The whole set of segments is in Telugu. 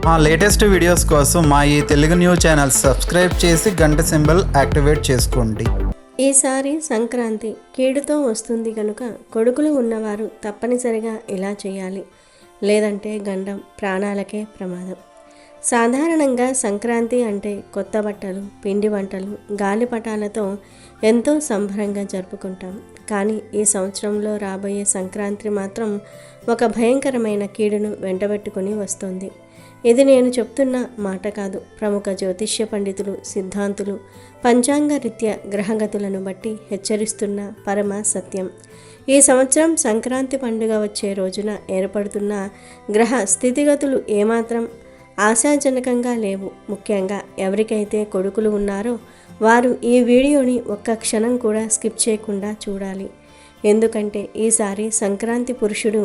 మా లేటెస్ట్ వీడియోస్ కోసం మా ఈ తెలుగు న్యూస్ ఛానల్ సబ్స్క్రైబ్ చేసి గంట సింబల్ యాక్టివేట్ చేసుకోండి. ఈసారి సంక్రాంతి కీడుతో వస్తుంది కనుక కొడుకులు ఉన్నవారు తప్పనిసరిగా ఇలా చేయాలి, లేదంటే గండం ప్రాణాలకే ప్రమాదం. సాధారణంగా సంక్రాంతి అంటే కొత్త బట్టలు, పిండి వంటలు, గాలిపటాలతో ఎంతో సంబరంగా జరుపుకుంటాం. కానీ ఈ సంవత్సరంలో రాబోయే సంక్రాంతి మాత్రం ఒక భయంకరమైన కీడును వెంటబెట్టుకుని వస్తోంది. ఇది నేను చెప్తున్న మాట కాదు, ప్రముఖ జ్యోతిష్య పండితులు, సిద్ధాంతులు పంచాంగ రీత్యా గ్రహగతులను బట్టి హెచ్చరిస్తున్న పరమ సత్యం. ఈ సంవత్సరం సంక్రాంతి పండుగ వచ్చే రోజున ఏర్పడుతున్న గ్రహ స్థితిగతులు ఏమాత్రం ఆశాజనకంగా లేవు. ముఖ్యంగా ఎవరికైతే కొడుకులు ఉన్నారో వారు ఈ వీడియోని ఒక్క క్షణం కూడా స్కిప్ చేయకుండా చూడాలి. ఎందుకంటే ఈసారి సంక్రాంతి పురుషుడు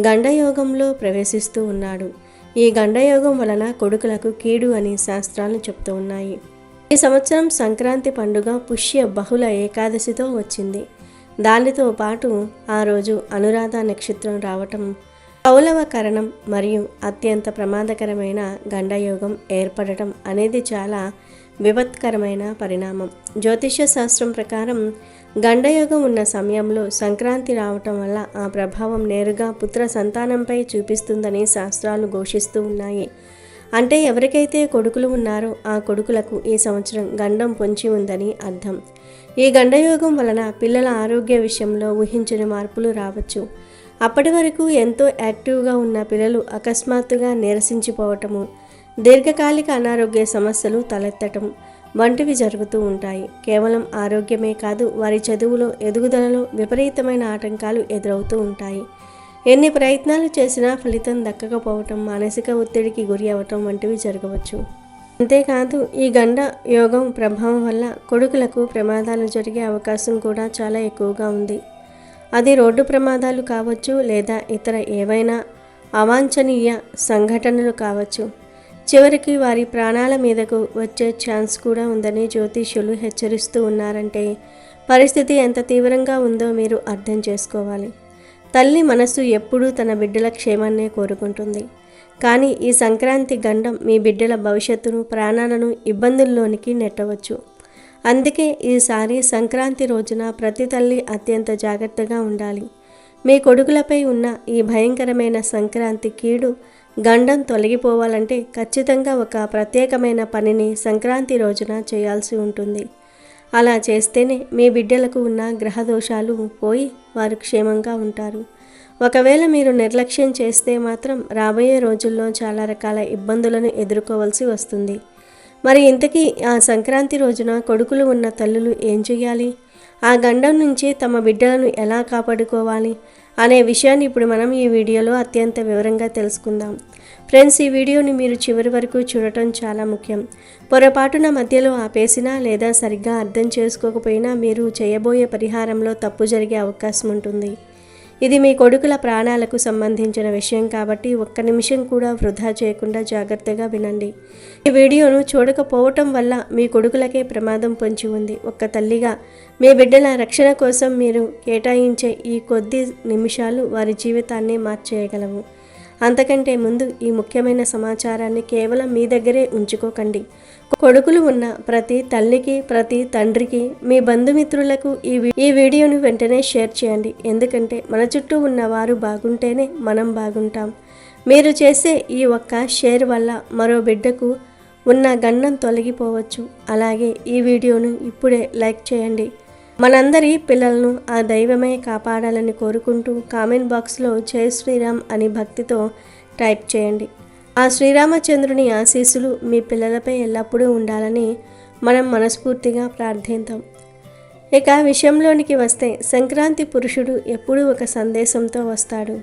గండయోగంలో ప్రవేశిస్తూ ఉన్నాడు. ఈ గండయోగం వలన కొడుకులకు కీడు అని శాస్త్రాలు చెప్తూ ఉన్నాయి. ఈ సంవత్సరం సంక్రాంతి పండుగ పుష్య బహుళ ఏకాదశితో వచ్చింది. దానితో పాటు ఆ రోజు అనురాధ నక్షత్రం రావటం పౌలవ కరణం మరియు అత్యంత ప్రమాదకరమైన గండయోగం ఏర్పడటం అనేది చాలా విపత్కరమైన పరిణామం. జ్యోతిష్య శాస్త్రం ప్రకారం గండయోగం ఉన్న సమయంలో సంక్రాంతి రావటం వల్ల ఆ ప్రభావం నేరుగా పుత్ర సంతానంపై చూపిస్తుందని శాస్త్రాలు ఘోషిస్తూ ఉన్నాయి. అంటే ఎవరికైతే కొడుకులు ఉన్నారో ఆ కొడుకులకు ఈ సంవత్సరం గండం పొంచి ఉందని అర్థం. ఈ గండయోగం వలన పిల్లల ఆరోగ్య విషయంలో ఊహించని మార్పులు రావచ్చు. అప్పటి వరకు ఎంతో యాక్టివ్గా ఉన్న పిల్లలు అకస్మాత్తుగా నీరసించిపోవటము, దీర్ఘకాలిక అనారోగ్య సమస్యలు తలెత్తటం వంటివి జరుగుతూ ఉంటాయి. కేవలం ఆరోగ్యమే కాదు, వారి చదువులో, ఎదుగుదలలో విపరీతమైన ఆటంకాలు ఎదురవుతూ ఉంటాయి. ఎన్ని ప్రయత్నాలు చేసినా ఫలితం దక్కకపోవటం, మానసిక ఒత్తిడికి గురి అవ్వటం వంటివి జరగవచ్చు. అంతేకాదు, ఈ గండ యోగం ప్రభావం వల్ల కొడుకులకు ప్రమాదాలు జరిగే అవకాశం కూడా చాలా ఎక్కువగా ఉంది. అది రోడ్డు ప్రమాదాలు కావచ్చు, లేదా ఇతర ఏవైనా అవాంఛనీయ సంఘటనలు కావచ్చు. చివరికి వారి ప్రాణాల మీదకు వచ్చే ఛాన్స్ కూడా ఉందని జ్యోతిష్యులు హెచ్చరిస్తూ ఉన్నారంటే పరిస్థితి ఎంత తీవ్రంగా ఉందో మీరు అర్థం చేసుకోవాలి. తల్లి మనసు ఎప్పుడూ తన బిడ్డల క్షేమాన్నే కోరుకుంటుంది. కానీ ఈ సంక్రాంతి గండం మీ బిడ్డల భవిష్యత్తును, ప్రాణాలను ఇబ్బందుల్లోనికి నెట్టవచ్చు. అందుకే ఈసారి సంక్రాంతి రోజున ప్రతి తల్లి అత్యంత జాగ్రత్తగా ఉండాలి. మీ కొడుకులపై ఉన్న ఈ భయంకరమైన సంక్రాంతి కీడు గండం తొలగిపోవాలంటే ఖచ్చితంగా ఒక ప్రత్యేకమైన పనిని సంక్రాంతి రోజున చేయాల్సి ఉంటుంది. అలా చేస్తేనే మీ బిడ్డలకు ఉన్న గ్రహదోషాలు పోయి వారు క్షేమంగా ఉంటారు. ఒకవేళ మీరు నిర్లక్ష్యం చేస్తే మాత్రం రాబోయే రోజుల్లో చాలా రకాల ఇబ్బందులను ఎదుర్కోవాల్సి వస్తుంది. మరి ఇంతకీ ఆ సంక్రాంతి రోజున కొడుకులు ఉన్న తల్లులు ఏం చేయాలి? ఆ గండం నుంచి తమ బిడ్డలను ఎలా కాపాడుకోవాలి అనే విషయాన్ని ఇప్పుడు మనం ఈ వీడియోలో అత్యంత వివరంగా తెలుసుకుందాం. ఫ్రెండ్స్, ఈ వీడియోని మీరు చివరి వరకు చూడటం చాలా ముఖ్యం. పొరపాటున మధ్యలో ఆపేసినా లేదా సరిగ్గా అర్థం చేసుకోకపోయినా మీరు చేయబోయే పరిహారంలో తప్పు జరిగే అవకాశం ఉంటుంది. ఇది మీ కొడుకుల ప్రాణాలకు సంబంధించిన విషయం కాబట్టి ఒక్క నిమిషం కూడా వృధా చేయకుండా జాగ్రత్తగా వినండి. ఈ వీడియోను చూడకపోవటం వల్ల మీ కొడుకులకే ప్రమాదం పొంచి ఉంది. ఒక్క తల్లిగా మీ బిడ్డల రక్షణ కోసం మీరు కేటాయించే ఈ కొద్ది నిమిషాలు వారి జీవితాన్ని మార్చేయగలవు. అంతకంటే ముందు ఈ ముఖ్యమైన సమాచారాన్ని కేవలం మీ దగ్గరే ఉంచుకోకండి. కొడుకులు ఉన్న ప్రతి తల్లికి, ప్రతి తండ్రికి, మీ బంధుమిత్రులకు ఈ వీడియోను వెంటనే షేర్ చేయండి. ఎందుకంటే మన చుట్టూ ఉన్న వారు బాగుంటేనే మనం బాగుంటాం. మీరు చేసే ఈ ఒక్క షేర్ వల్ల మరో బిడ్డకు ఉన్న గండం తొలగిపోవచ్చు. అలాగే ఈ వీడియోను ఇప్పుడే లైక్ చేయండి. మనందరి పిల్లలను ఆ దైవమే కాపాడాలని కోరుకుంటూ కామెంట్ బాక్స్లో జై శ్రీరామ్ అని భక్తితో టైప్ చేయండి. ఆ శ్రీరామచంద్రుని ఆశీస్సులు మీ పిల్లలపై ఎల్లప్పుడూ ఉండాలని మనం మనస్ఫూర్తిగా ప్రార్థిద్దాం. ఇక విషయంలోనికి వస్తే, సంక్రాంతి పురుషుడు ఎప్పుడూ ఒక సందేశంతో వస్తాడు.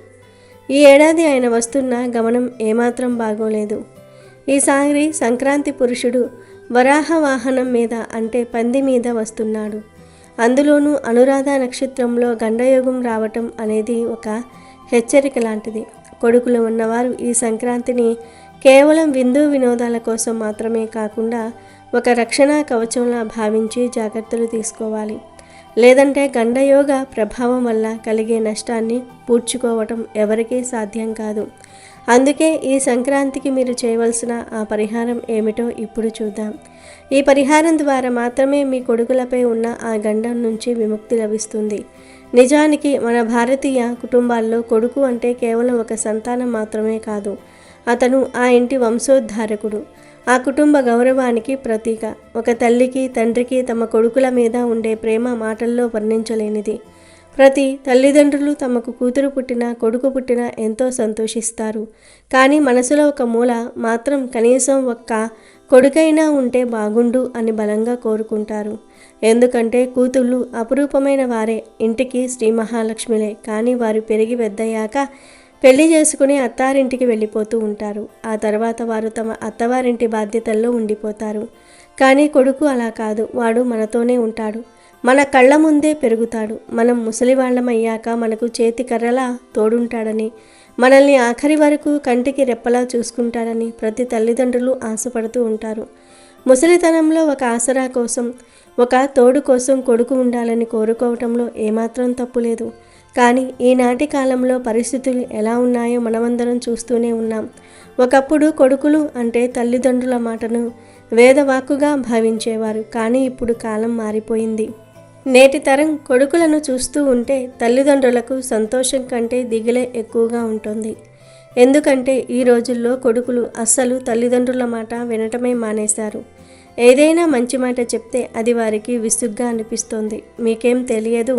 ఈ ఏడాది ఆయన వస్తున్న గమనం ఏమాత్రం బాగోలేదు. ఈసారి సంక్రాంతి పురుషుడు వరాహ వాహనం మీద, అంటే పంది మీద వస్తున్నాడు. అందులోనూ అనురాధ నక్షత్రంలో గండయోగం రావటం అనేది ఒక హెచ్చరిక లాంటిది. కొడుకులు ఉన్నవారు ఈ సంక్రాంతిని కేవలం విందు వినోదాల కోసం మాత్రమే కాకుండా ఒక రక్షణ కవచంలా భావించి జాగ్రత్తలు తీసుకోవాలి. లేదంటే గండయోగ ప్రభావం వల్ల కలిగే నష్టాన్ని పూడ్చుకోవటం ఎవరికీ సాధ్యం కాదు. అందుకే ఈ సంక్రాంతికి మీరు చేయవలసిన ఆ పరిహారం ఏమిటో ఇప్పుడు చూద్దాం. ఈ పరిహారం ద్వారా మాత్రమే మీ కొడుకులపై ఉన్న ఆ గండం నుంచి విముక్తి లభిస్తుంది. నిజానికి మన భారతీయ కుటుంబాల్లో కొడుకు అంటే కేవలం ఒక సంతానం మాత్రమే కాదు, అతను ఆ ఇంటి వంశోద్ధారకుడు, ఆ కుటుంబ గౌరవానికి ప్రతీక. ఒక తల్లికి తండ్రికి తమ కొడుకుల మీద ఉండే ప్రేమ మాటల్లో వర్ణించలేనిది. ప్రతి తల్లిదండ్రులు తమకు కూతురు పుట్టినా కొడుకు పుట్టినా ఎంతో సంతోషిస్తారు. కానీ మనసులో ఒక మూల మాత్రం కనీసం ఒక్క కొడుకైనా ఉంటే బాగుండు అని బలంగా కోరుకుంటారు. ఎందుకంటే కూతుళ్ళు అపురూపమైన వారే, ఇంటికి శ్రీ మహాలక్ష్మిలే. కానీ వారు పెరిగి పెద్దయ్యాక పెళ్లి చేసుకుని అత్తారింటికి వెళ్ళిపోతూ ఉంటారు. ఆ తర్వాత వారు తమ అత్తవారింటి బాధ్యతల్లో ఉండిపోతారు. కానీ కొడుకు అలా కాదు. వాడు మనతోనే ఉంటాడు, మన కళ్ళ ముందే పెరుగుతాడు. మనం ముసలివాళ్ళమయ్యాక మనకు చేతి కర్రలా తోడుంటాడని, మనల్ని ఆఖరి వరకు కంటికి రెప్పలా చూసుకుంటాడని ప్రతి తల్లిదండ్రులు ఆశపడుతూ ఉంటారు. ముసలితనంలో ఒక ఆసరా కోసం, ఒక తోడు కోసం కొడుకు ఉండాలని కోరుకోవటంలో ఏమాత్రం తప్పులేదు. కానీ ఈనాటి కాలంలో పరిస్థితులు ఎలా ఉన్నాయో మనమందరం చూస్తూనే ఉన్నాం. ఒకప్పుడు కొడుకులు అంటే తల్లిదండ్రుల మాటను వేదవాక్కుగా భావించేవారు. కానీ ఇప్పుడు కాలం మారిపోయింది. నేటి తరం కొడుకులను చూస్తూ ఉంటే తల్లిదండ్రులకు సంతోషం కంటే దిగులే ఎక్కువగా ఉంటుంది. ఎందుకంటే ఈ రోజుల్లో కొడుకులు అస్సలు తల్లిదండ్రుల మాట వినటమే మానేశారు. ఏదైనా మంచి మాట చెప్తే అది వారికి విసుగ్గా అనిపిస్తోంది. మీకేం తెలియదు,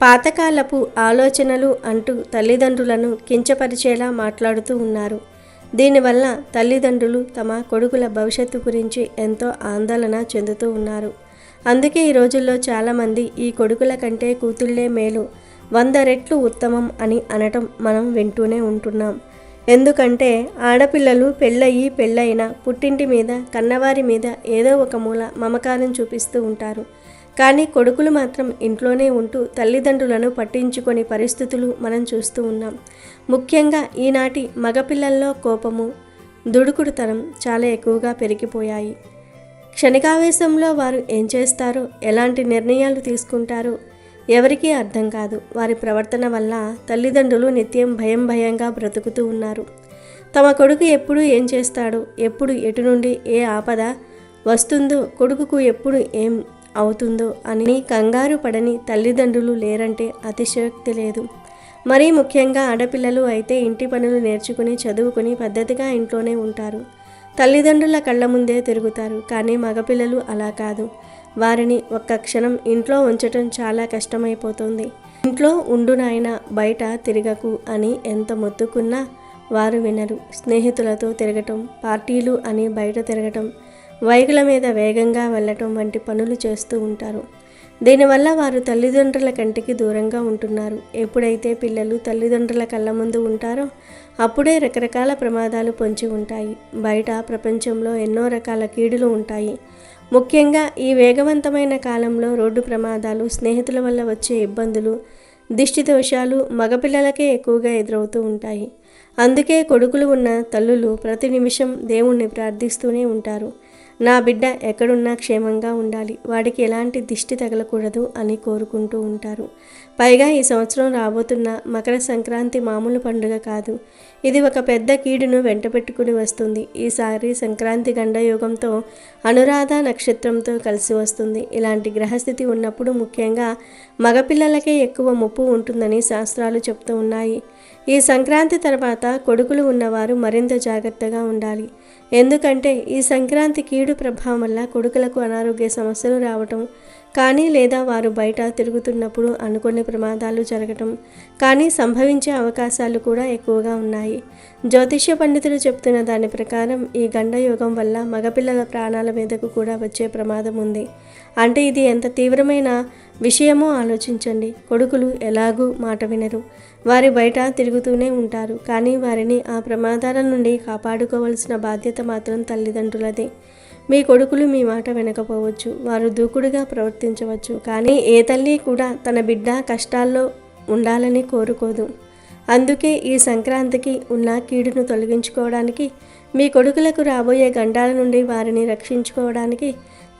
పాతకాలపు ఆలోచనలు అంటూ తల్లిదండ్రులను కించపరిచేలా మాట్లాడుతూ ఉన్నారు. దీనివల్ల తల్లిదండ్రులు తమ కొడుకుల భవిష్యత్తు గురించి ఎంతో ఆందోళన చెందుతూ ఉన్నారు. అందుకే ఈ రోజుల్లో చాలామంది ఈ కొడుకుల కంటే కూతుళ్ళే మేలు, 100 రెట్లు ఉత్తమం అని అనటం మనం వింటూనే ఉంటున్నాం. ఎందుకంటే ఆడపిల్లలు పెళ్ళైనా పుట్టింటి మీద, కన్నవారి మీద ఏదో ఒక మూల మమకారం చూపిస్తూ ఉంటారు. కానీ కొడుకులు మాత్రం ఇంట్లోనే ఉంటూ తల్లిదండ్రులను పట్టించుకొని పరిస్థితులు మనం చూస్తూ ఉన్నాం. ముఖ్యంగా ఈనాటి మగపిల్లల్లో కోపము, దుడుకుడుతనం చాలా ఎక్కువగా పెరిగిపోయాయి. క్షణికావేశంలో వారు ఏం చేస్తారో, ఎలాంటి నిర్ణయాలు తీసుకుంటారో ఎవరికీ అర్థం కాదు. వారి ప్రవర్తన వల్ల తల్లిదండ్రులు నిత్యం భయంగా బ్రతుకుతూ ఉన్నారు. తమ కొడుకు ఎప్పుడు ఏం చేస్తాడో, ఎప్పుడు ఎటు నుండి ఏ ఆపద వస్తుందో, కొడుకుకు ఎప్పుడు ఏం అవుతుందో అని కంగారు పడని తల్లిదండ్రులు లేరంటే అతిశయోక్తి లేదు. మరీ ముఖ్యంగా ఆడపిల్లలు అయితే ఇంటి పనులు నేర్చుకుని చదువుకుని పద్ధతిగా ఇంట్లోనే ఉంటారు. తల్లిదండ్రుల కళ్ళ ముందే తిరుగుతారు. కానీ మగపిల్లలు అలా కాదు. వారిని ఒక్క క్షణం ఇంట్లో ఉంచటం చాలా కష్టమైపోతుంది. ఇంట్లో ఉండు నాయనా, బయట తిరగకు అని ఎంత మొత్తుకున్నా వారు వినరు. స్నేహితులతో తిరగటం, పార్టీలు అని బయట తిరగటం, బైకుల మీద వేగంగా వెళ్ళటం వంటి పనులు చేస్తూ ఉంటారు. దీనివల్ల వారు తల్లిదండ్రుల కంటికి దూరంగా ఉంటున్నారు. ఎప్పుడైతే పిల్లలు తల్లిదండ్రుల కళ్ళ ముందు ఉంటారో అప్పుడే రకరకాల ప్రమాదాలు పొంచి ఉంటాయి. బయట ప్రపంచంలో ఎన్నో రకాల కీడులు ఉంటాయి. ముఖ్యంగా ఈ వేగవంతమైన కాలంలో రోడ్డు ప్రమాదాలు, స్నేహితుల వల్ల వచ్చే ఇబ్బందులు, దిష్టి దోషాలు మగపిల్లలకే ఎక్కువగా ఎదురవుతూ ఉంటాయి. అందుకే కొడుకులు ఉన్న తల్లులు ప్రతి నిమిషం దేవుణ్ణి ప్రార్థిస్తూనే ఉంటారు. నా బిడ్డ ఎక్కడున్నా క్షేమంగా ఉండాలి, వాడికి ఎలాంటి దిష్టి తగలకూడదు అని కోరుకుంటూ ఉంటారు. పైగా ఈ సంవత్సరం రాబోతున్న మకర సంక్రాంతి మామూలు పండుగ కాదు. ఇది ఒక పెద్ద కీడును వెంటపెట్టుకుని వస్తుంది. ఈసారి సంక్రాంతి గండయోగంతో అనురాధ నక్షత్రంతో కలిసి వస్తుంది. ఇలాంటి గ్రహస్థితి ఉన్నప్పుడు ముఖ్యంగా మగపిల్లలకే ఎక్కువ ముప్పు ఉంటుందని శాస్త్రాలు చెప్తూ ఉన్నాయి. ఈ సంక్రాంతి తర్వాత కొడుకులు ఉన్నవారు మరింత జాగ్రత్తగా ఉండాలి. ఎందుకంటే ఈ సంక్రాంతి కీడు ప్రభావం వల్ల కొడుకులకు అనారోగ్య సమస్యలు రావటం కానీ, లేదా వారు బయట తిరుగుతున్నప్పుడు అనుకోని ప్రమాదాలు జరగటం కానీ సంభవించే అవకాశాలు కూడా ఎక్కువగా ఉన్నాయి. జ్యోతిష్య పండితులు చెప్తున్న దాని ప్రకారం ఈ గండయోగం వల్ల మగపిల్లల ప్రాణాల మీదకు కూడా వచ్చే ప్రమాదం ఉంది. అంటే ఇది ఎంత తీవ్రమైన విషయమో ఆలోచించండి. కొడుకులు ఎలాగూ మాట వినరు, వారి బయట తిరుగుతూనే ఉంటారు. కానీ వారిని ఆ ప్రమాదాల నుండి కాపాడుకోవాల్సిన బాధ్యత మాత్రం తల్లిదండ్రులదే. మీ కొడుకులు మీ మాట వినకపోవచ్చు, వారు దూకుడుగా ప్రవర్తించవచ్చు. కానీ ఏ తల్లి కూడా తన బిడ్డ కష్టాల్లో ఉండాలని కోరుకోదు. అందుకే ఈ సంక్రాంతికి ఉన్న కీడును తొలగించుకోవడానికి, మీ కొడుకులకు రాబోయే గండాల నుండి వారిని రక్షించుకోవడానికి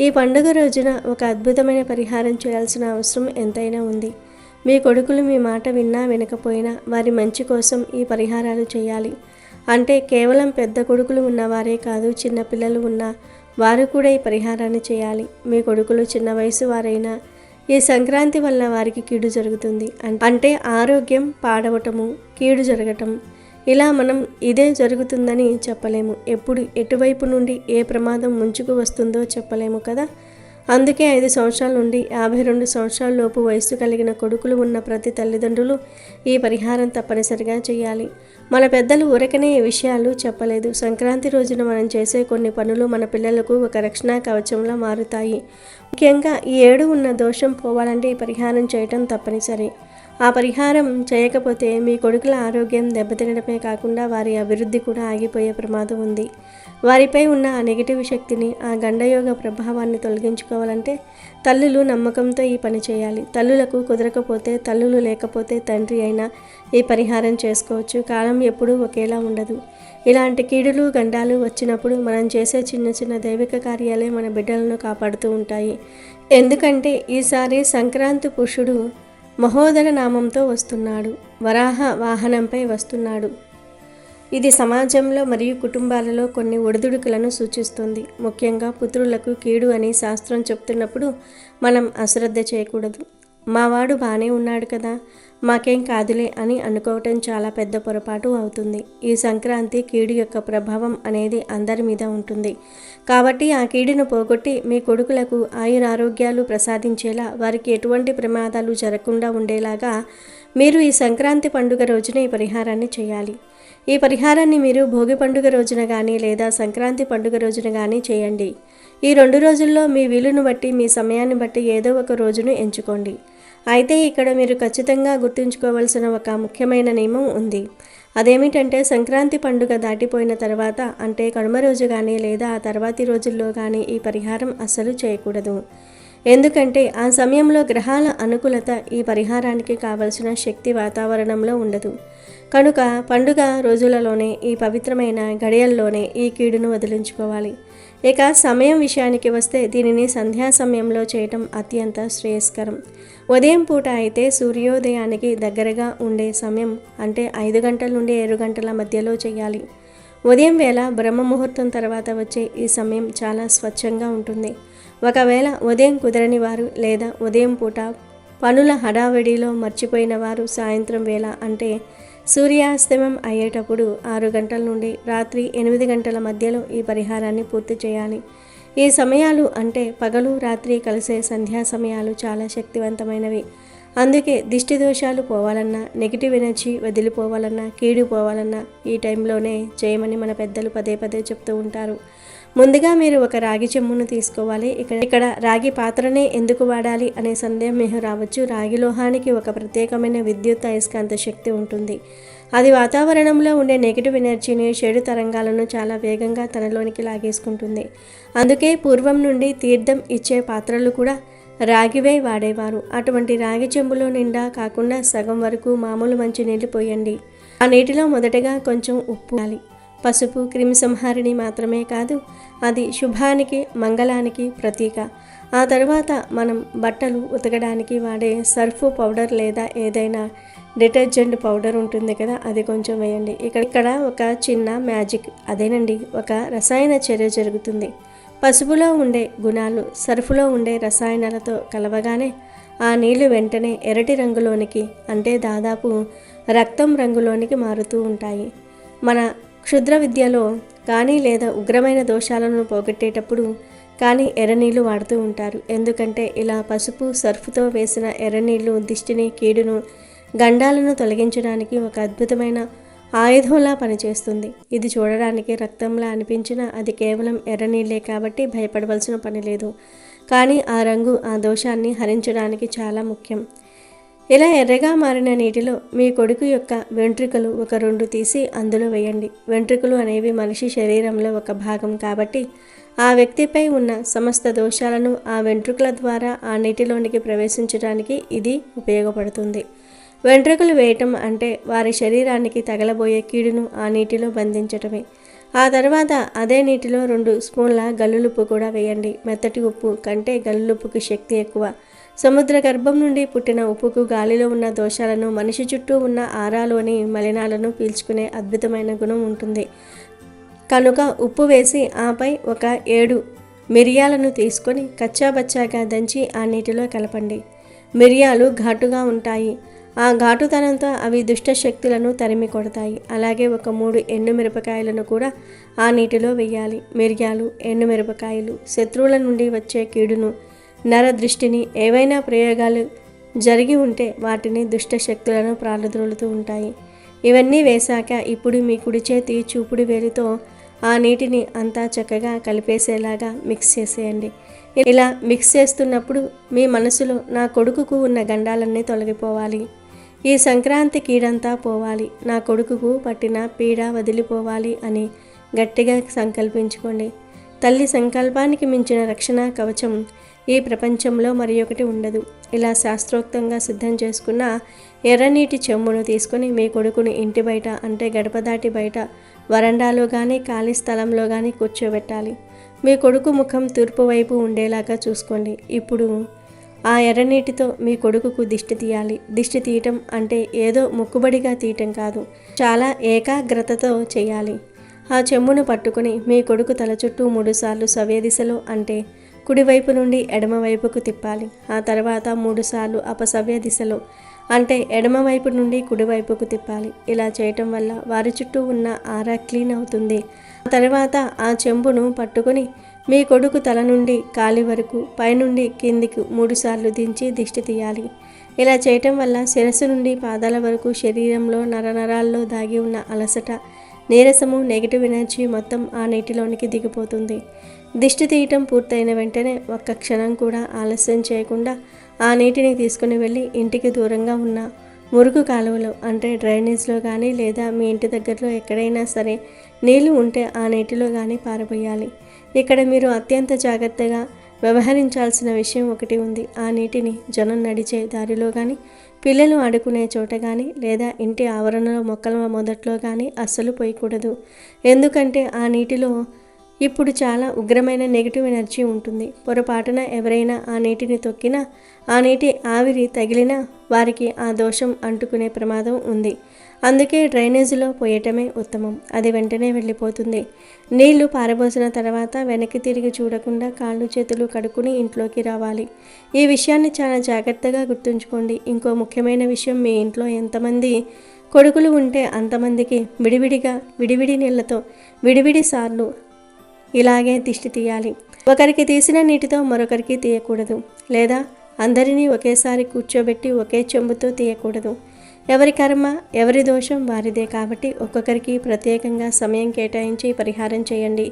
ఈ పండుగ రోజున ఒక అద్భుతమైన పరిహారం చేయాల్సిన అవసరం ఎంతైనా ఉంది. మీ కొడుకులు మీ మాట విన్నా వినకపోయినా వారి మంచి కోసం ఈ పరిహారాలు చేయాలి. అంటే కేవలం పెద్ద కొడుకులు ఉన్నవారే కాదు, చిన్నపిల్లలు ఉన్న వారు కూడా ఈ పరిహారాన్ని చేయాలి. మీ కొడుకులు చిన్న వయసు వారైనా ఈ సంక్రాంతి వల్ల వారికి కీడు జరుగుతుంది. అంటే ఆరోగ్యం పాడవటము, కీడు జరగటం, ఇలా మనం ఇదే జరుగుతుందని చెప్పలేము. ఎప్పుడు ఎటువైపు నుండి ఏ ప్రమాదం ముంచుకు వస్తుందో చెప్పలేము కదా. అందుకే 5 సంవత్సరాల నుండి 52 సంవత్సరాల లోపు వయసు కలిగిన కొడుకులు ఉన్న ప్రతి తల్లిదండ్రులు ఈ పరిహారం తప్పనిసరిగా చేయాలి. మన పెద్దలు ఊరకనే ఈ విషయాలు చెప్పలేదు. సంక్రాంతి రోజున మనం చేసే కొన్ని పనులు మన పిల్లలకు ఒక రక్షణ కవచంలా మారుతాయి. ముఖ్యంగా ఈ ఏడు ఉన్న దోషం పోవాలంటే ఈ పరిహారం చేయటం తప్పనిసరి. ఆ పరిహారం చేయకపోతే మీ కొడుకుల ఆరోగ్యం దెబ్బతినడమే కాకుండా వారి అభివృద్ధి కూడా ఆగిపోయే ప్రమాదం ఉంది. వారిపై ఉన్న ఆ నెగిటివ్ శక్తిని, ఆ గండయోగ ప్రభావాన్ని తొలగించుకోవాలంటే తల్లులు నమ్మకంతో ఈ పని చేయాలి. తల్లులకు కుదరకపోతే, తల్లులు లేకపోతే తండ్రి అయినా ఈ పరిహారం చేసుకోవచ్చు. కాలం ఎప్పుడూ ఒకేలా ఉండదు. ఇలాంటి కీడులు గండాలు వచ్చినప్పుడు మనం చేసే చిన్న చిన్న దైవిక కార్యాలే మన బిడ్డలను కాపాడుతూ ఉంటాయి. ఎందుకంటే ఈసారి సంక్రాంతి పురుషుడు మహోదర నామంతో వస్తున్నాడు. వరాహ వాహనంపై వస్తున్నాడు. ఇది సమాజంలో మరియు కుటుంబాలలో కొన్ని ఒడిదుడుకులను సూచిస్తుంది. ముఖ్యంగా పుత్రులకు కీడు అని శాస్త్రం చెప్తున్నప్పుడు మనం అశ్రద్ధ చేయకూడదు. మావాడు బాగానే ఉన్నాడు కదా, మాకేం కాదులే అని అనుకోవటం చాలా పెద్ద పొరపాటు అవుతుంది. ఈ సంక్రాంతి కీడు యొక్క ప్రభావం అనేది అందరి మీద ఉంటుంది. కాబట్టి ఆ కీడును పోగొట్టి మీ కొడుకులకు ఆయురారోగ్యాలు ప్రసాదించేలా, వారికి ఎటువంటి ప్రమాదాలు జరగకుండా ఉండేలాగా మీరు ఈ సంక్రాంతి పండుగ రోజున ఈ పరిహారాన్ని చేయాలి. ఈ పరిహారాన్ని మీరు భోగి పండుగ రోజున కానీ లేదా సంక్రాంతి పండుగ రోజున కానీ చేయండి. ఈ 2 రోజుల్లో మీ వీలును బట్టి, మీ సమయాన్ని బట్టి ఏదో ఒక రోజును ఎంచుకోండి. అయితే ఇక్కడ మీరు ఖచ్చితంగా గుర్తుంచుకోవాల్సిన ఒక ముఖ్యమైన నియమం ఉంది. అదేమిటంటే సంక్రాంతి పండుగ దాటిపోయిన తర్వాత, అంటే కనుమ రోజు కానీ లేదా ఆ తర్వాతి రోజుల్లో కానీ ఈ పరిహారం అస్సలు చేయకూడదు. ఎందుకంటే ఆ సమయంలో గ్రహాల అనుకూలత ఈ పరిహారానికి కావలసిన శక్తి వాతావరణంలో ఉండదు. కనుక పండుగ రోజులలోనే, ఈ పవిత్రమైన గడియల్లోనే ఈ కీడును వదిలించుకోవాలి. ఇక సమయం విషయానికి వస్తే దీనిని సంధ్యా సమయంలో చేయటం అత్యంత శ్రేయస్కరం. ఉదయం పూట అయితే సూర్యోదయానికి దగ్గరగా ఉండే సమయం, అంటే 5 గంటల నుండి 7 గంటల మధ్యలో చేయాలి. ఉదయం వేళ బ్రహ్మ ముహూర్తం తర్వాత వచ్చే ఈ సమయం చాలా స్వచ్ఛంగా ఉంటుంది. ఒకవేళ ఉదయం కుదరని వారు లేదా ఉదయం పూట పనుల హడావిడిలో మర్చిపోయిన వారు సాయంత్రం వేళ, అంటే సూర్యాస్తమయం అయ్యేటప్పుడు 6 గంటల నుండి రాత్రి 8 గంటల మధ్యలో ఈ పరిహారాన్ని పూర్తి చేయాలి. ఈ సమయాలు, అంటే పగలు రాత్రి కలిసే సంధ్యా సమయాలు చాలా శక్తివంతమైనవి. అందుకే దిష్టి దోషాలు పోవాలన్నా, నెగిటివ్ ఎనర్జీ వదిలిపోవాలన్నా, కీడు పోవాలన్నా ఈ టైంలోనే చేయమని మన పెద్దలు పదే పదే చెప్తూ ఉంటారు. ముందుగా మీరు ఒక రాగి చెంబును తీసుకోవాలి. ఇక్కడ రాగి పాత్రనే ఎందుకు వాడాలి అనే సందేహం మీకు రావచ్చు. రాగి లోహానికి ఒక ప్రత్యేకమైన విద్యుత్ అయస్కాంత శక్తి ఉంటుంది. అది వాతావరణంలో ఉండే నెగిటివ్ ఎనర్జీని, చెడు తరంగాలను చాలా వేగంగా తనలోనికి లాగేసుకుంటుంది. అందుకే పూర్వం నుండి తీర్థం ఇచ్చే పాత్రలు కూడా రాగివే వాడేవారు. అటువంటి రాగి చెంబులో నిండా కాకుండా సగం వరకు మామూలు మంచి నీళ్ళు పోయండి. ఆ నీటిలో మొదటగా కొంచెం ఉప్పు వేయాలి. పసుపు క్రిమిసంహారిణి మాత్రమే కాదు, అది శుభానికి, మంగళానికి ప్రతీక. ఆ తర్వాత మనం బట్టలు ఉతకడానికి వాడే సర్ఫ్ పౌడర్ లేదా ఏదైనా డిటర్జెంట్ పౌడర్ ఉంటుంది కదా, అది కొంచెం వేయండి. ఇక్కడ ఒక చిన్న మ్యాజిక్, అదేనండి, ఒక రసాయన చర్య జరుగుతుంది. పసుపులో ఉండే గుణాలు సర్ఫులో ఉండే రసాయనాలతో కలవగానే ఆ నీళ్లు వెంటనే ఎర్రటి రంగులోనికి, అంటే దాదాపు రక్తం రంగులోనికి మారుతూ ఉంటాయి. మన క్షుద్ర విద్యలో కానీ లేదా ఉగ్రమైన దోషాలను పోగొట్టేటప్పుడు కానీ ఎర్రనీళ్ళు వాడుతూ ఉంటారు. ఎందుకంటే ఇలా పసుపు సర్ఫ్తో వేసిన ఎర్రనీళ్ళు దిష్టిని, కీడును, గండాలను తొలగించడానికి ఒక అద్భుతమైన ఆయుధంలా పనిచేస్తుంది. ఇది చూడడానికి రక్తంలా అనిపించినా అది కేవలం ఎర్రనీళ్ళే కాబట్టి భయపడవలసిన పని లేదు. కానీ ఆ రంగు ఆ దోషాన్ని హరించడానికి చాలా ముఖ్యం. ఇలా ఎర్రగా మారిన నీటిలో మీ కొడుకు యొక్క వెంట్రుకలు ఒక 2 తీసి అందులో వేయండి. వెంట్రుకలు అనేవి మనిషి శరీరంలో ఒక భాగం కాబట్టి ఆ వ్యక్తిపై ఉన్న సమస్త దోషాలను ఆ వెంట్రుకల ద్వారా ఆ నీటిలోనికి ప్రవేశించడానికి ఇది ఉపయోగపడుతుంది. వెంట్రుకలు వేయటం అంటే వారి శరీరానికి తగలబోయే కీడును ఆ నీటిలో బంధించటమే. ఆ తర్వాత అదే నీటిలో 2 స్పూన్ల గల్లులుప్పు కూడా వేయండి. మెత్తటి ఉప్పు కంటే గల్లులుప్పుకి శక్తి ఎక్కువ. సముద్ర గర్భం నుండి పుట్టిన ఉప్పుకు గాలిలో ఉన్న దోషాలను, మనిషి చుట్టూ ఉన్న ఆరాలోని మలినాలను పీల్చుకునే అద్భుతమైన గుణం ఉంటుంది. కనుక ఉప్పు వేసి ఆపై ఒక 7 మిరియాలను తీసుకొని కచ్చాబచ్చాగా దంచి ఆ నీటిలో కలపండి. మిరియాలు ఘాటుగా ఉంటాయి. ఆ ఘాటుతనంతో అవి దుష్ట శక్తులను తరిమి కొడతాయి. అలాగే ఒక 3 ఎండుమిరపకాయలను కూడా ఆ నీటిలో వేయాలి. మిరియాలు, ఎండుమిరపకాయలు శత్రువుల నుండి వచ్చే కీడును, నర దృష్టిని, ఏవైనా ప్రయోగాలు జరిగి ఉంటే వాటిని దుష్ట శక్తులను ప్రాలద్రోలుతూ ఉంటాయి. ఇవన్నీ వేశాక ఇప్పుడు మీ కుడి చేతి చూపుడు వేలితో ఆ నీటిని అంతా చక్కగా కలిపేసేలాగా మిక్స్ చేసేయండి. ఇలా మిక్స్ చేస్తున్నప్పుడు మీ మనసులో నా కొడుకుకు ఉన్న గండాలన్నీ తొలగిపోవాలి, ఈ సంక్రాంతి కీడంతా పోవాలి, నా కొడుకుకు పట్టిన పీడ వదిలిపోవాలి అని గట్టిగా సంకల్పించుకోండి. తల్లి సంకల్పానికి మించిన రక్షణ కవచం ఈ ప్రపంచంలో మరి ఒకటి ఉండదు. ఇలా శాస్త్రోక్తంగా సిద్ధం చేసుకున్న ఎర్రనీటి చెంబును తీసుకొని మీ కొడుకుని ఇంటి బయట, అంటే గడప దాటి బయట వరండాలో కానీ ఖాళీ స్థలంలో కానీ కూర్చోబెట్టాలి. మీ కొడుకు ముఖం తూర్పు వైపు ఉండేలాగా చూసుకోండి. ఇప్పుడు ఆ ఎర్రనీటితో మీ కొడుకుకు దిష్టి తీయాలి. దిష్టి తీయటం అంటే ఏదో మొక్కుబడిగా తీయటం కాదు, చాలా ఏకాగ్రతతో చేయాలి. ఆ చెంబును పట్టుకుని మీ కొడుకు తల చుట్టూ 3 సార్లు సవ్య దిశలో, అంటే కుడివైపు నుండి ఎడమవైపుకు తిప్పాలి. ఆ తర్వాత 3 సార్లు అపసవ్య దిశలో, అంటే ఎడమవైపు నుండి కుడివైపుకు తిప్పాలి. ఇలా చేయటం వల్ల వారి చుట్టూ ఉన్న ఆరా క్లీన్ అవుతుంది. ఆ తర్వాత ఆ చెంబును పట్టుకుని మీ కొడుకు తల నుండి కాలి వరకు, పైనుండి కిందికి 3 సార్లు దించి దిష్టి తీయాలి. ఇలా చేయటం వల్ల శిరస్సు నుండి పాదాల వరకు శరీరంలో నరనరాల్లో దాగి ఉన్న అలసట, నీరసము, నెగిటివ్ ఎనర్జీ మొత్తం ఆ నీటిలోనికి దిగిపోతుంది. దిష్టి తీయటం పూర్తయిన వెంటనే ఒక్క క్షణం కూడా ఆలస్యం చేయకుండా ఆ నీటిని తీసుకుని వెళ్ళి ఇంటికి దూరంగా ఉన్న మురుగు కాలువలో, అంటే డ్రైనేజ్లో కానీ లేదా మీ ఇంటి దగ్గరలో ఎక్కడైనా సరే నీళ్లు ఉంటే ఆ నీటిలో కానీ పారబోయాలి. ఇక్కడ మీరు అత్యంత జాగ్రత్తగా వ్యవహరించాల్సిన విషయం ఒకటి ఉంది. ఆ నీటిని జనం నడిచే దారిలో కానీ, పిల్లలు ఆడుకునే చోట కానీ, లేదా ఇంటి ఆవరణలో మొక్కల మొదట్లో కానీ అస్సలు పోయకూడదు. ఎందుకంటే ఆ నీటిలో ఇప్పుడు చాలా ఉగ్రమైన నెగిటివ్ ఎనర్జీ ఉంటుంది. పొరపాటున ఎవరైనా ఆ నీటిని తొక్కినా, ఆ నీటి ఆవిరి తగిలినా వారికి ఆ దోషం అంటుకునే ప్రమాదం ఉంది. అందుకే డ్రైనేజీలో పోయటమే ఉత్తమం. అది వెంటనే వెళ్ళిపోతుంది. నీళ్లు పారబోసిన తర్వాత వెనక్కి తిరిగి చూడకుండా కాళ్ళు చేతులు కడుక్కుని ఇంట్లోకి రావాలి. ఈ విషయాన్ని చాలా జాగ్రత్తగా గుర్తుంచుకోండి. ఇంకో ముఖ్యమైన విషయం, మీ ఇంట్లో ఎంతమంది కొడుకులు ఉంటే అంతమందికి విడివిడి నీళ్లతో విడివిడి సార్లు ఇలాగే దిష్టి తీయాలి. ఒకరికి తీసిన నీటితో మరొకరికి తీయకూడదు, లేదా అందరినీ ఒకేసారి కూర్చోబెట్టి ఒకే చెంబుతో తీయకూడదు. ఎవరి కర్మ, ఎవరి దోషం వారిదే. కాబట్టి ఒక్కొక్కరికి ప్రత్యేకంగా సమయం కేటాయించి పరిహారం చేయండి.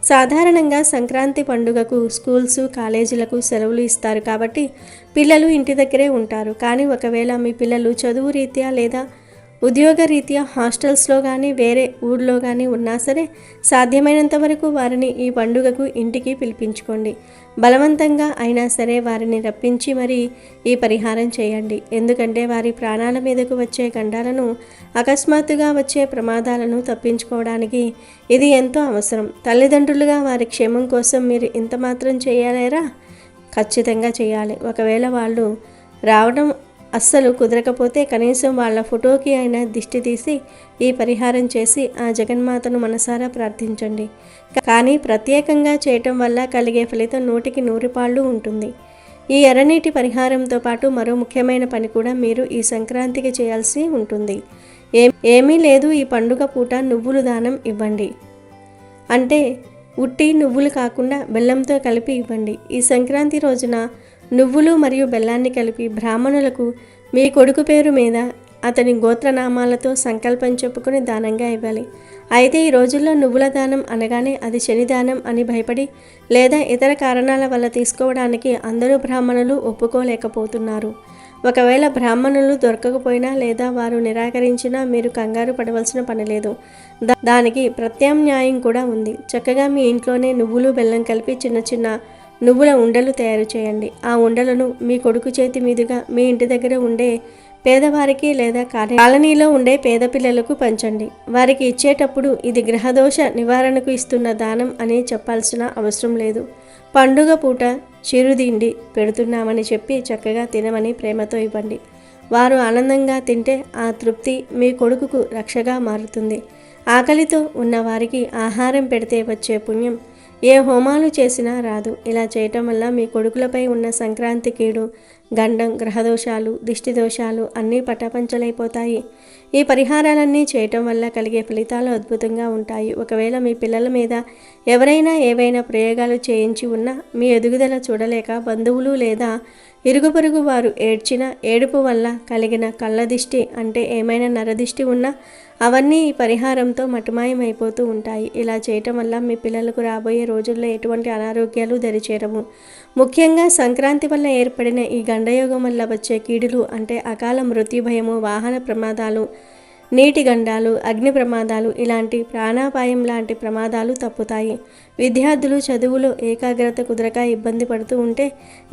సాధారణంగా సంక్రాంతి పండుగకు స్కూల్స్, కాలేజీలకు సెలవులు ఇస్తారు కాబట్టి పిల్లలు ఇంటి దగ్గరే ఉంటారు. కానీ ఒకవేళ మీ పిల్లలు చదువు రీత్యా లేదా ఉద్యోగరీత్యా హాస్టల్స్లో కానీ వేరే ఊళ్ళో కానీ ఉన్నా సరే సాధ్యమైనంత వరకు వారిని ఈ పండుగకు ఇంటికి పిలిపించుకోండి. బలవంతంగా అయినా సరే వారిని రప్పించి మరీ ఈ పరిహారం చేయండి. ఎందుకంటే వారి ప్రాణాల మీదకు వచ్చే గండాలను, అకస్మాత్తుగా వచ్చే ప్రమాదాలను తప్పించుకోవడానికి ఇది ఎంతో అవసరం. తల్లిదండ్రులుగా వారి క్షేమం కోసం మీరు ఇంత మాత్రం చేయాలేరా? ఖచ్చితంగా చేయాలి. ఒకవేళ వాళ్ళు రావడం అస్సలు కుదరకపోతే కనీసం వాళ్ళ ఫోటోకి అయినా దిష్టి తీసి ఈ పరిహారం చేసి ఆ జగన్మాతను మనసారా ప్రార్థించండి. కానీ ప్రత్యేకంగా చేయటం వల్ల కలిగే ఫలితం 100కి 100 పాళ్ళు ఉంటుంది. ఈ ఎర్రనీటి పరిహారంతో పాటు మరో ముఖ్యమైన పని కూడా మీరు ఈ సంక్రాంతికి చేయాల్సి ఉంటుంది. ఏమీ లేదు, ఈ పండుగ పూట నువ్వులు దానం ఇవ్వండి. అంటే ఉట్టి నువ్వులు కాకుండా బెల్లంతో కలిపి ఇవ్వండి. ఈ సంక్రాంతి రోజున నువ్వులు మరియు బెల్లాన్ని కలిపి బ్రాహ్మణులకు మీ కొడుకు పేరు మీద అతని గోత్రనామాలతో సంకల్పం చెప్పుకొని దానంగా ఇవ్వాలి. అయితే ఈ రోజుల్లో నువ్వుల దానం అనగానే అది శనిదానం అని భయపడి లేదా ఇతర కారణాల వల్ల తీసుకోవడానికి అందరూ బ్రాహ్మణులు ఒప్పుకోలేకపోతున్నారు. ఒకవేళ బ్రాహ్మణులు దొరకకపోయినా లేదా వారు నిరాకరించినా మీరు కంగారు పడవలసిన పని లేదు. దానికి ప్రత్యామ్నాయం కూడా ఉంది. చక్కగా మీ ఇంట్లోనే నువ్వులు బెల్లం కలిపి చిన్న చిన్న నువ్వుల ఉండలు తయారు చేయండి. ఆ ఉండలను మీ కొడుకు చేతి మీదుగా మీ ఇంటి దగ్గర ఉండే పేదవారికి లేదా కాలనీలో ఉండే పేద పిల్లలకు పంచండి. వారికి ఇచ్చేటప్పుడు ఇది గ్రహదోష నివారణకు ఇస్తున్న దానం అని చెప్పాల్సిన అవసరం లేదు. పండుగ పూట చిరుదిండి పెడుతున్నామని చెప్పి చక్కగా తినమని ప్రేమతో ఇవ్వండి. వారు ఆనందంగా తింటే ఆ తృప్తి మీ కొడుకుకు రక్షగా మారుతుంది. ఆకలితో ఉన్నవారికి ఆహారం పెడితే వచ్చే పుణ్యం ఏ హోమాలు చేసినా రాదు. ఇలా చేయటం వల్ల మీ కొడుకులపై ఉన్న సంక్రాంతి కీడు, గండం, గ్రహదోషాలు, దిష్టి దోషాలు అన్నీ పటాపంచలైపోతాయి. ఈ పరిహారాలన్నీ చేయటం వల్ల కలిగే ఫలితాలు అద్భుతంగా ఉంటాయి. ఒకవేళ మీ పిల్లల మీద ఎవరైనా ఏవైనా ప్రయోగాలు చేయించి ఉన్నా మీ ఎదుగుదల చూడలేక బంధువులు లేదా ఇరుగు పొరుగు వారు ఏడ్చిన ఏడుపు వల్ల కలిగిన కళ్ళ దిష్టి అంటే ఏమైనా నరదిష్టి ఉన్నా అవన్నీ ఈ పరిహారంతో మటుమాయమైపోతూ ఉంటాయి. ఇలా చేయటం వల్ల మీ పిల్లలకు రాబోయే రోజుల్లో ఎటువంటి అనారోగ్యాలు దరిచేరవు. ముఖ్యంగా సంక్రాంతి వల్ల ఏర్పడిన ఈ గండయోగం వల్ల వచ్చే కీడులు అంటే అకాల మృత్యుభయము, వాహన ప్రమాదాలు, నీటి గండాలు, అగ్ని ప్రమాదాలు ఇలాంటి ప్రాణాపాయం లాంటి ప్రమాదాలు తప్పుతాయి. విద్యార్థులు చదువులో ఏకాగ్రత కుదరక ఇబ్బంది పడుతూ ఉంటే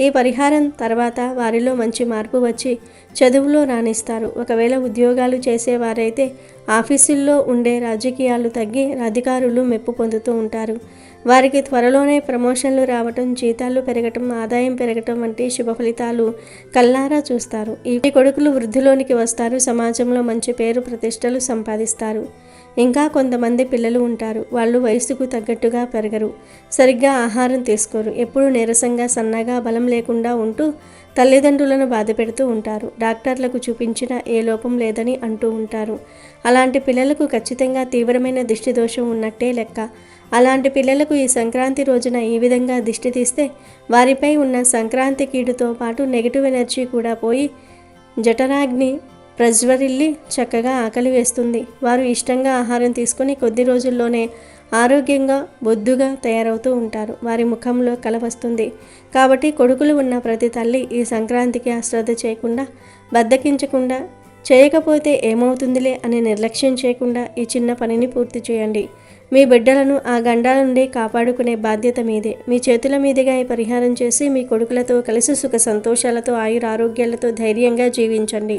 ఈ పరిహారం తర్వాత వారిలో మంచి మార్పు వచ్చి చదువులో రాణిస్తారు. ఒకవేళ ఉద్యోగాలు చేసేవారైతే ఆఫీసుల్లో ఉండే రాజకీయాలు తగ్గి అధికారులు మెప్పు పొందుతూ ఉంటారు. వారికి త్వరలోనే ప్రమోషన్లు రావటం, జీతాలు పెరగటం, ఆదాయం పెరగటం వంటి శుభ ఫలితాలు కల్లారా చూస్తారు. ఈ కొడుకులు వృద్ధిలోనికి వస్తారు. సమాజంలో మంచి పేరు ప్రతిష్టలు సంపాదిస్తారు. ఇంకా కొంతమంది పిల్లలు ఉంటారు. వాళ్ళు వయసుకు తగ్గట్టుగా పెరగరు, సరిగ్గా ఆహారం తీసుకోరు, ఎప్పుడూ నీరసంగా సన్నగా బలం లేకుండా ఉంటూ తల్లిదండ్రులను బాధ పెడుతూ ఉంటారు. డాక్టర్లకు చూపించినా ఏ లోపం లేదని అంటూ ఉంటారు. అలాంటి పిల్లలకు ఖచ్చితంగా తీవ్రమైన దిష్టి దోషం ఉన్నట్టే లెక్క. అలాంటి పిల్లలకు ఈ సంక్రాంతి రోజున ఈ విధంగా దిష్టి తీస్తే వారిపై ఉన్న సంక్రాంతి కీడుతో పాటు నెగిటివ్ ఎనర్జీ కూడా పోయి జఠరాగ్ని ప్రజ్వరిల్లి చక్కగా ఆకలి వేస్తుంది. వారు ఇష్టంగా ఆహారం తీసుకుని కొద్ది రోజుల్లోనే ఆరోగ్యంగా బొద్దుగా తయారవుతూ ఉంటారు. వారి ముఖంలో కల వస్తుంది. కాబట్టి కొడుకులు ఉన్న ప్రతి తల్లి ఈ సంక్రాంతికి అశ్రద్ధ చేయకుండా, బద్దకించకుండా, చేయకపోతే ఏమవుతుందిలే అని నిర్లక్ష్యం చేయకుండా ఈ చిన్న పనిని పూర్తి చేయండి. మీ బిడ్డలను ఆ గండాల నుండి కాపాడుకునే బాధ్యత మీదే. మీ చేతుల మీదుగా ఈ పరిహారం చేసి మీ కొడుకులతో కలిసి సుఖ సంతోషాలతో ఆయురారోగ్యాలతో ధైర్యంగా జీవించండి.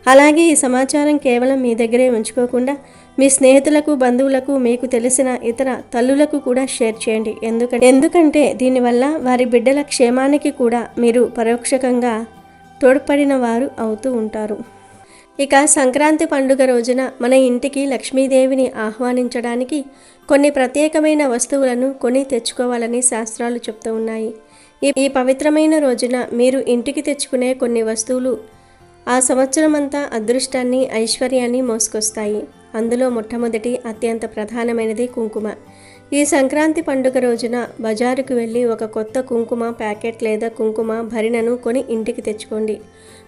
అలాగే ఈ సమాచారం కేవలం మీ దగ్గరే ఉంచుకోకుండా మీ స్నేహితులకు, బంధువులకు, మీకు తెలిసిన ఇతర తల్లులకు కూడా షేర్ చేయండి. ఎందుకంటే దీనివల్ల వారి బిడ్డల క్షేమానికి కూడా మీరు పరోక్షకంగా తోడ్పడిన వారు అవుతూ ఉంటారు. ఇక సంక్రాంతి పండుగ రోజున మన ఇంటికి లక్ష్మీదేవిని ఆహ్వానించడానికి కొన్ని ప్రత్యేకమైన వస్తువులను కొని తెచ్చుకోవాలని శాస్త్రాలు చెప్తూ ఉన్నాయి. ఈ పవిత్రమైన రోజున మీరు ఇంటికి తెచ్చుకునే కొన్ని వస్తువులు ఆ సంవత్సరమంతా అదృష్టాన్ని, ఐశ్వర్యాన్ని మోసుకొస్తాయి. అందులో మొట్టమొదటి అత్యంత ప్రధానమైనది కుంకుమ. ఈ సంక్రాంతి పండుగ రోజున బజారుకు వెళ్ళి ఒక కొత్త కుంకుమ ప్యాకెట్ లేదా కుంకుమ భరిణను కొని ఇంటికి తెచ్చుకోండి.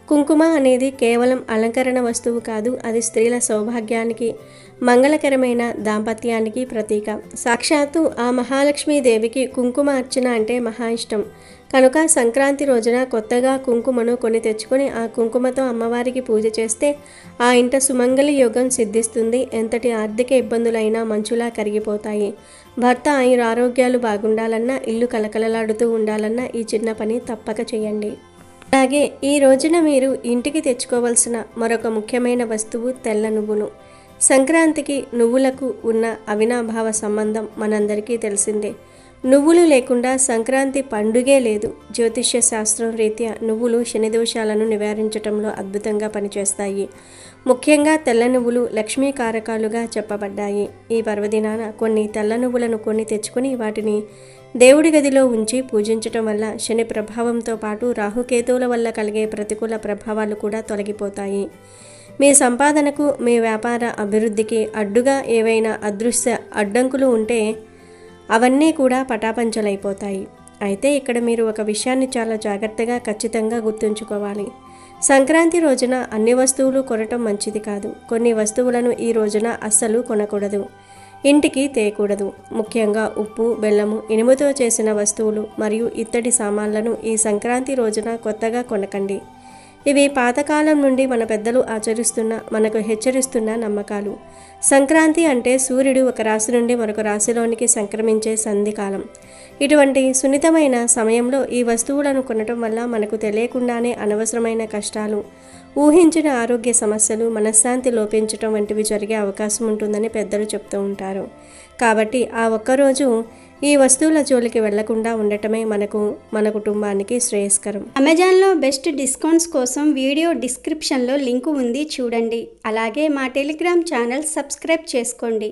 కుంకుమ అనేది కేవలం అలంకరణ వస్తువు కాదు, అది స్త్రీల సౌభాగ్యానికి, మంగళకరమైన దాంపత్యానికి ప్రతీక. సాక్షాత్తు ఆ మహాలక్ష్మీదేవికి కుంకుమ అర్చన అంటే మహా ఇష్టం. కనుక సంక్రాంతి రోజున కొత్తగా కుంకుమను కొని తెచ్చుకొని ఆ కుంకుమతో అమ్మవారికి పూజ చేస్తే ఆ ఇంట సుమంగళి యోగం సిద్ధిస్తుంది. ఎంతటి ఆర్థిక ఇబ్బందులైనా మంచులా కరిగిపోతాయి. భర్త ఆరోగ్యాలు బాగుండాలన్నా, ఇల్లు కలకలలాడుతూ ఉండాలన్నా ఈ చిన్న పని తప్పక చేయండి. అలాగే ఈ రోజున మీరు ఇంటికి తెచ్చుకోవాల్సిన మరొక ముఖ్యమైన వస్తువు తెల్ల నువ్వులు. సంక్రాంతికి నువ్వులకు ఉన్న అవినాభావ సంబంధం మనందరికీ తెలిసిందే. నువ్వులు లేకుండా సంక్రాంతి పండుగే లేదు. జ్యోతిష్య శాస్త్రం రీత్యా నువ్వులు శని దోషాలను నివారించడంలో అద్భుతంగా పనిచేస్తాయి. ముఖ్యంగా తెల్ల నువ్వులు లక్ష్మీ కారకాలుగా చెప్పబడ్డాయి. ఈ పర్వదినాన కొన్ని తెల్ల నువ్వులను కొని తెచ్చుకొని వాటిని దేవుడి గదిలో ఉంచి పూజించటం వల్ల శని ప్రభావంతో పాటు రాహుకేతువుల వల్ల కలిగే ప్రతికూల ప్రభావాలు కూడా తొలగిపోతాయి. మీ సంపాదనకు, మీ వ్యాపార అభివృద్ధికి అడ్డుగా ఏవైనా అదృశ్య అడ్డంకులు ఉంటే అవన్నీ కూడా పటాపంచలైపోతాయి. అయితే ఇక్కడ మీరు ఒక విషయాన్ని చాలా జాగ్రత్తగా ఖచ్చితంగా గుర్తుంచుకోవాలి. సంక్రాంతి రోజున అన్ని వస్తువులు కొనటం మంచిది కాదు. కొన్ని వస్తువులను ఈ రోజున అస్సలు కొనకూడదు, ఇంటికి తేయకూడదు. ముఖ్యంగా ఉప్పు, బెల్లము, ఇనుముతో చేసిన వస్తువులు మరియు ఇత్తడి సామాన్లను ఈ సంక్రాంతి రోజున కొత్తగా కొనకండి. ఇవి పాతకాలం నుండి మన పెద్దలు ఆచరిస్తున్న, మనకు హెచ్చరిస్తున్న నమ్మకాలు. సంక్రాంతి అంటే సూర్యుడు ఒక రాశి నుండి మరొక రాశిలోనికి సంక్రమించే సంధికాలం. ఇటువంటి సున్నితమైన సమయంలో ఈ వస్తువులను కొనటం వల్ల మనకు తెలియకుండానే అనవసరమైన కష్టాలు, ఊహించిన ఆరోగ్య సమస్యలు, మనశ్శాంతి లోపించటం వంటివి జరిగే అవకాశం ఉంటుందని పెద్దలు చెప్తూ ఉంటారు. కాబట్టి ఆ ఒక్కరోజు ఈ వస్తువుల జోలికి వెళ్లకుండా ఉండటమే మన కుటుంబానికి శ్రేయస్కరం. అమెజాన్లో బెస్ట్ డిస్కౌంట్స్ కోసం వీడియో డిస్క్రిప్షన్లో లింకు ఉంది, చూడండి. అలాగే మా టెలిగ్రామ్ ఛానల్ సబ్స్క్రైబ్ చేసుకోండి.